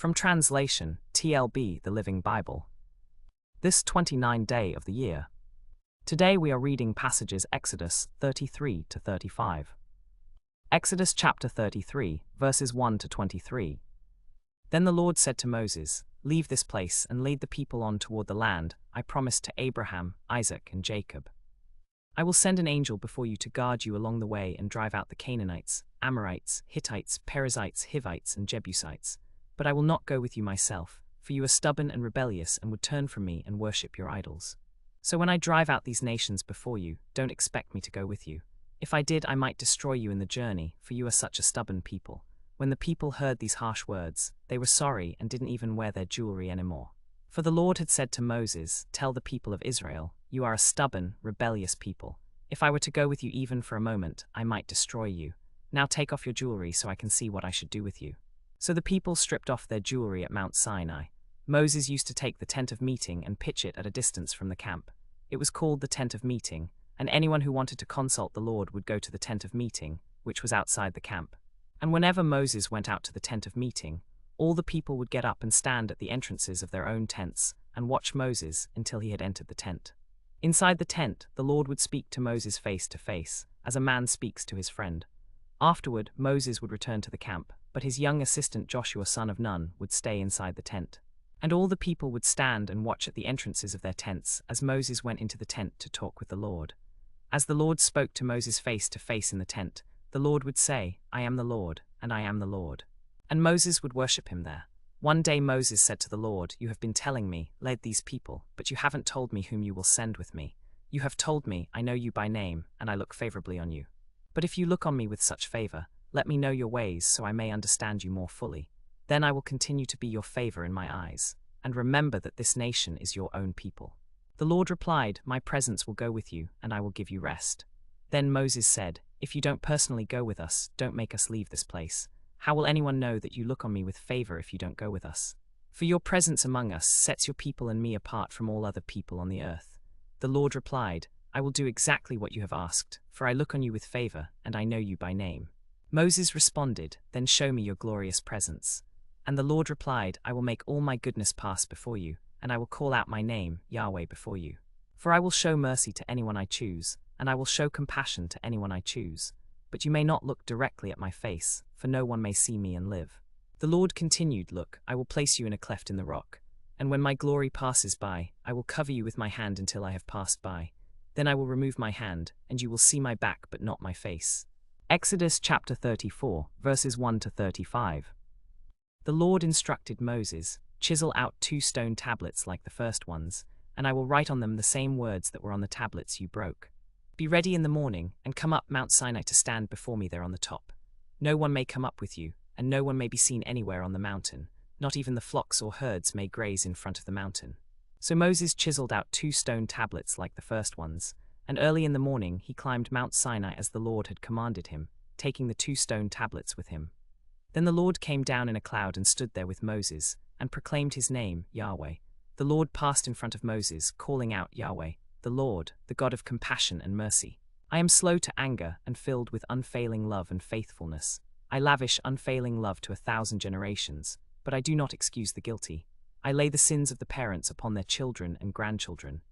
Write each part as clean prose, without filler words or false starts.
From translation, TLB, the Living Bible. This 29th day of the year. Today we are reading passages Exodus 33 to 35. Exodus chapter 33, verses 1 to 23. Then the Lord said to Moses, "Leave this place and lead the people on toward the land I promised to Abraham, Isaac, and Jacob. I will send an angel before you to guard you along the way and drive out the Canaanites, Amorites, Hittites, Perizzites, Hivites, and Jebusites. But I will not go with you myself, for you are stubborn and rebellious and would turn from me and worship your idols. So when I drive out these nations before you, don't expect me to go with you. If I did, I might destroy you in the journey, for you are such a stubborn people." When the people heard these harsh words, they were sorry and didn't even wear their jewelry anymore. For the Lord had said to Moses, "Tell the people of Israel, you are a stubborn, rebellious people. If I were to go with you even for a moment, I might destroy you. Now take off your jewelry so I can see what I should do with you." So the people stripped off their jewelry at Mount Sinai. Moses used to take the tent of meeting and pitch it at a distance from the camp. It was called the tent of meeting, and anyone who wanted to consult the Lord would go to the tent of meeting, which was outside the camp. And whenever Moses went out to the tent of meeting, all the people would get up and stand at the entrances of their own tents and watch Moses until he had entered the tent. Inside the tent, the Lord would speak to Moses face to face, as a man speaks to his friend. Afterward, Moses would return to the camp, but his young assistant Joshua son of Nun would stay inside the tent. And all the people would stand and watch at the entrances of their tents as Moses went into the tent to talk with the Lord. As the Lord spoke to Moses face to face in the tent, the Lord would say, "I am the Lord, and I am the Lord." And Moses would worship him there. One day Moses said to the Lord, "You have been telling me, lead these people, but you haven't told me whom you will send with me. You have told me, I know you by name, and I look favorably on you. But if you look on me with such favor, let me know your ways so I may understand you more fully. Then I will continue to be your favor in my eyes. And remember that this nation is your own people." The Lord replied, "My presence will go with you, and I will give you rest." Then Moses said, "If you don't personally go with us, don't make us leave this place. How will anyone know that you look on me with favor if you don't go with us? For your presence among us sets your people and me apart from all other people on the earth." The Lord replied, "I will do exactly what you have asked, for I look on you with favor, and I know you by name." Moses responded, "Then show me your glorious presence." And the Lord replied, "I will make all my goodness pass before you, and I will call out my name, Yahweh, before you. For I will show mercy to anyone I choose, and I will show compassion to anyone I choose. But you may not look directly at my face, for no one may see me and live." The Lord continued, "Look, I will place you in a cleft in the rock, and when my glory passes by, I will cover you with my hand until I have passed by. Then I will remove my hand, and you will see my back but not my face." Exodus chapter 34, verses 1 to 35. The Lord instructed Moses, "Chisel out 2 stone tablets like the first ones, and I will write on them the same words that were on the tablets you broke. Be ready in the morning, and come up Mount Sinai to stand before me there on the top. No one may come up with you, and no one may be seen anywhere on the mountain. Not even the flocks or herds may graze in front of the mountain." So Moses chiseled out 2 stone tablets like the first ones, and early in the morning he climbed Mount Sinai as the Lord had commanded him, taking the 2 stone tablets with him. Then the Lord came down in a cloud and stood there with Moses, and proclaimed his name, Yahweh. The Lord passed in front of Moses, calling out, "Yahweh, the Lord, the God of compassion and mercy. I am slow to anger and filled with unfailing love and faithfulness. I lavish unfailing love to 1,000 generations, but I do not excuse the guilty. I lay the sins of the parents upon their children and grandchildren.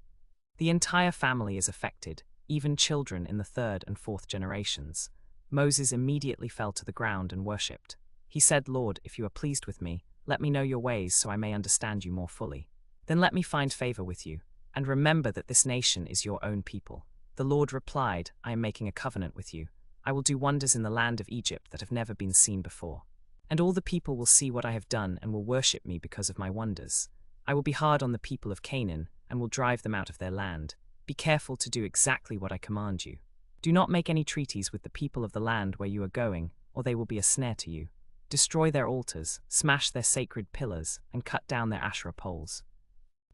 The entire family is affected, even children in the 3rd and 4th generations." Moses immediately fell to the ground and worshipped. He said, "Lord, if you are pleased with me, let me know your ways so I may understand you more fully. Then let me find favor with you, and remember that this nation is your own people." The Lord replied, "I am making a covenant with you. I will do wonders in the land of Egypt that have never been seen before. And all the people will see what I have done and will worship me because of my wonders. I will be hard on the people of Canaan and will drive them out of their land. Be careful to do exactly what I command you. Do not make any treaties with the people of the land where you are going, or they will be a snare to you. Destroy their altars, smash their sacred pillars, and cut down their Asherah poles.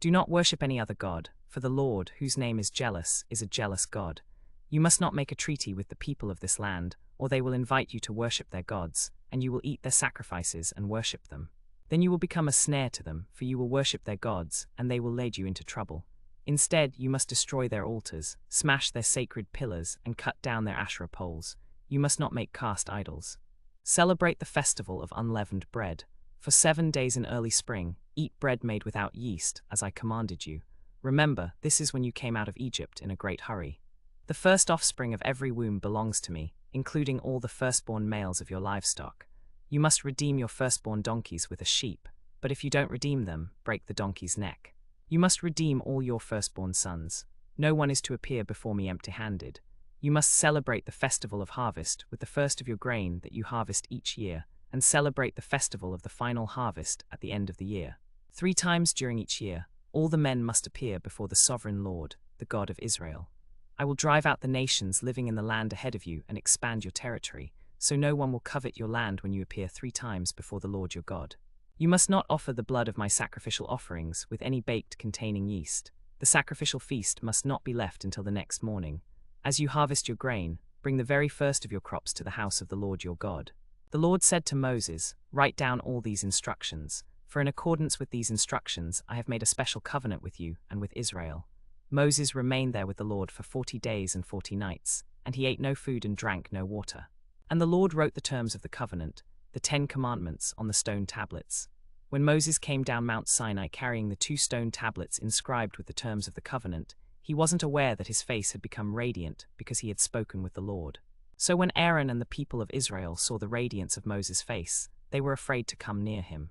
Do not worship any other god, for the Lord, whose name is jealous, is a jealous God. You must not make a treaty with the people of this land, or they will invite you to worship their gods, and you will eat their sacrifices and worship them. Then you will become a snare to them, for you will worship their gods, and they will lead you into trouble. Instead, you must destroy their altars, smash their sacred pillars, and cut down their Asherah poles. You must not make cast idols. Celebrate the festival of unleavened bread. For 7 days in early spring, eat bread made without yeast, as I commanded you. Remember, this is when you came out of Egypt in a great hurry. The first offspring of every womb belongs to me, including all the firstborn males of your livestock. You must redeem your firstborn donkeys with a sheep, but if you don't redeem them, break the donkey's neck. You must redeem all your firstborn sons. No one is to appear before me empty-handed. You must celebrate the festival of harvest with the first of your grain that you harvest each year, and celebrate the festival of the final harvest at the end of the year. 3 times during each year, all the men must appear before the sovereign Lord, the God of Israel. I will drive out the nations living in the land ahead of you and expand your territory, so no one will covet your land when you appear 3 times before the Lord your God. You must not offer the blood of my sacrificial offerings with any baked containing yeast. The sacrificial feast must not be left until the next morning. As you harvest your grain, bring the very first of your crops to the house of the Lord your God. The Lord said to Moses, "Write down all these instructions, for in accordance with these instructions I have made a special covenant with you and with Israel." Moses remained there with the Lord for 40 days and 40 nights, and he ate no food and drank no water. And the Lord wrote the terms of the covenant, the 10 commandments, on the stone tablets. When Moses came down Mount Sinai carrying the 2 stone tablets inscribed with the terms of the covenant, he wasn't aware that his face had become radiant because he had spoken with the Lord. So when Aaron and the people of Israel saw the radiance of Moses' face, they were afraid to come near him.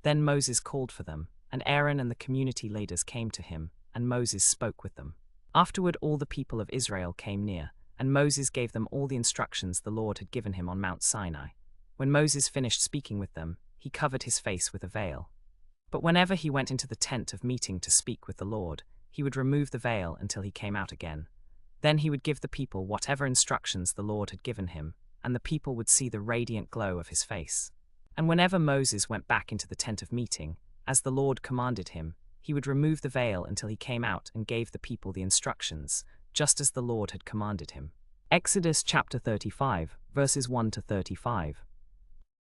Then Moses called for them, and Aaron and the community leaders came to him, and Moses spoke with them. Afterward all the people of Israel came near, and Moses gave them all the instructions the Lord had given him on Mount Sinai. When Moses finished speaking with them, he covered his face with a veil. But whenever he went into the tent of meeting to speak with the Lord, he would remove the veil until he came out again. Then he would give the people whatever instructions the Lord had given him, and the people would see the radiant glow of his face. And whenever Moses went back into the tent of meeting, as the Lord commanded him, he would remove the veil until he came out and gave the people the instructions, just as the Lord had commanded him. Exodus chapter 35, verses 1 to 35.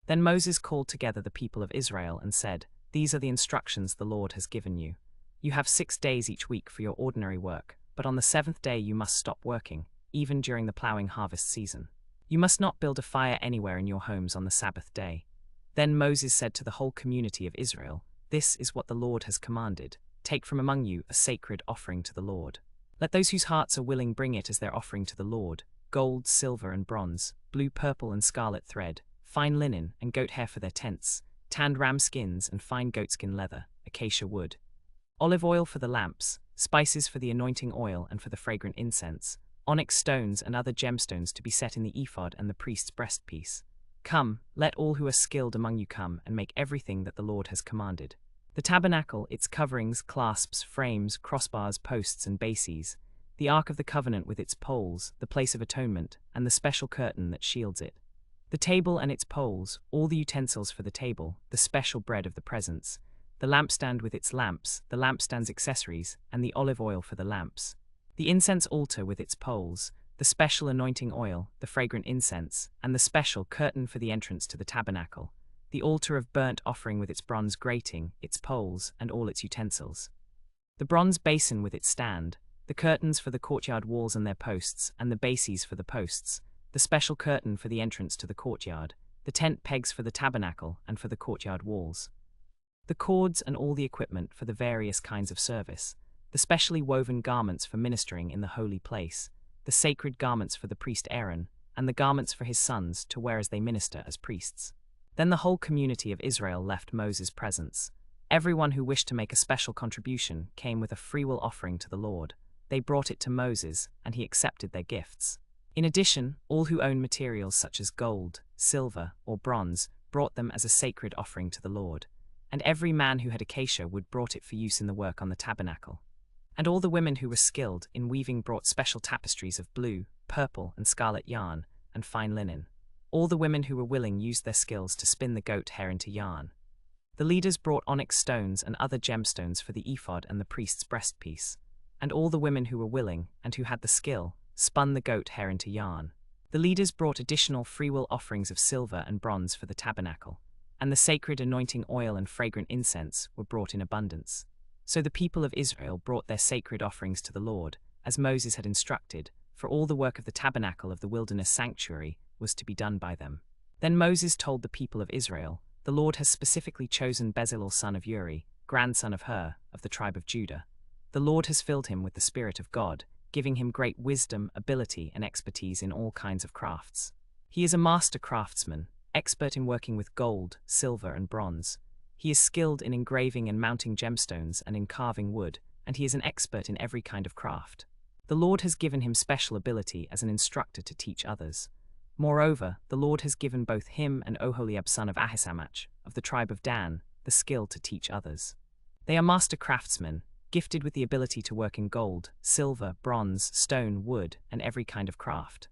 Then Moses called together the people of Israel and said, "These are the instructions the Lord has given you. You have 6 days each week for your ordinary work, but on the 7th day you must stop working, even during the plowing harvest season. You must not build a fire anywhere in your homes on the Sabbath day." Then Moses said to the whole community of Israel, "This is what the Lord has commanded. Take from among you a sacred offering to the Lord. Let those whose hearts are willing bring it as their offering to the Lord: gold, silver, and bronze, blue, purple, and scarlet thread, fine linen and goat hair for their tents, tanned ram skins and fine goatskin leather, acacia wood, olive oil for the lamps, spices for the anointing oil and for the fragrant incense, onyx stones and other gemstones to be set in the ephod and the priest's breastpiece. Come, let all who are skilled among you come and make everything that the Lord has commanded. The tabernacle, its coverings, clasps, frames, crossbars, posts, and bases, the Ark of the Covenant with its poles, the place of atonement, and the special curtain that shields it, the table and its poles, all the utensils for the table, the special bread of the presence, the lampstand with its lamps, the lampstand's accessories, and the olive oil for the lamps, the incense altar with its poles, the special anointing oil, the fragrant incense, and the special curtain for the entrance to the tabernacle, the altar of burnt offering with its bronze grating, its poles, and all its utensils, the bronze basin with its stand, the curtains for the courtyard walls and their posts, and the bases for the posts, the special curtain for the entrance to the courtyard, the tent pegs for the tabernacle and for the courtyard walls, the cords and all the equipment for the various kinds of service, the specially woven garments for ministering in the holy place, the sacred garments for the priest Aaron, and the garments for his sons to wear as they minister as priests. Then the whole community of Israel left Moses' presence. Everyone who wished to make a special contribution came with a freewill offering to the Lord. They brought it to Moses, and he accepted their gifts. In addition, all who owned materials such as gold, silver, or bronze brought them as a sacred offering to the Lord. And every man who had acacia wood brought it for use in the work on the tabernacle. And all the women who were skilled in weaving brought special tapestries of blue, purple, and scarlet yarn, and fine linen. All the women who were willing used their skills to spin the goat hair into yarn. The leaders brought onyx stones and other gemstones for the ephod and the priest's breastpiece. And all the women who were willing, and who had the skill, spun the goat hair into yarn. The leaders brought additional freewill offerings of silver and bronze for the tabernacle, and the sacred anointing oil and fragrant incense were brought in abundance. So the people of Israel brought their sacred offerings to the Lord, as Moses had instructed, for all the work of the tabernacle of the wilderness sanctuary was to be done by them. Then Moses told the people of Israel, the Lord has specifically chosen Bezalel son of Uri, grandson of Hur, of the tribe of Judah. The Lord has filled him with the Spirit of God, giving him great wisdom, ability, and expertise in all kinds of crafts. He is a master craftsman, expert in working with gold, silver, and bronze. He is skilled in engraving and mounting gemstones and in carving wood, and he is an expert in every kind of craft. The Lord has given him special ability as an instructor to teach others. Moreover, the Lord has given both him and Oholiab son of Ahisamach, of the tribe of Dan, the skill to teach others. They are master craftsmen, gifted with the ability to work in gold, silver, bronze, stone, wood, and every kind of craft.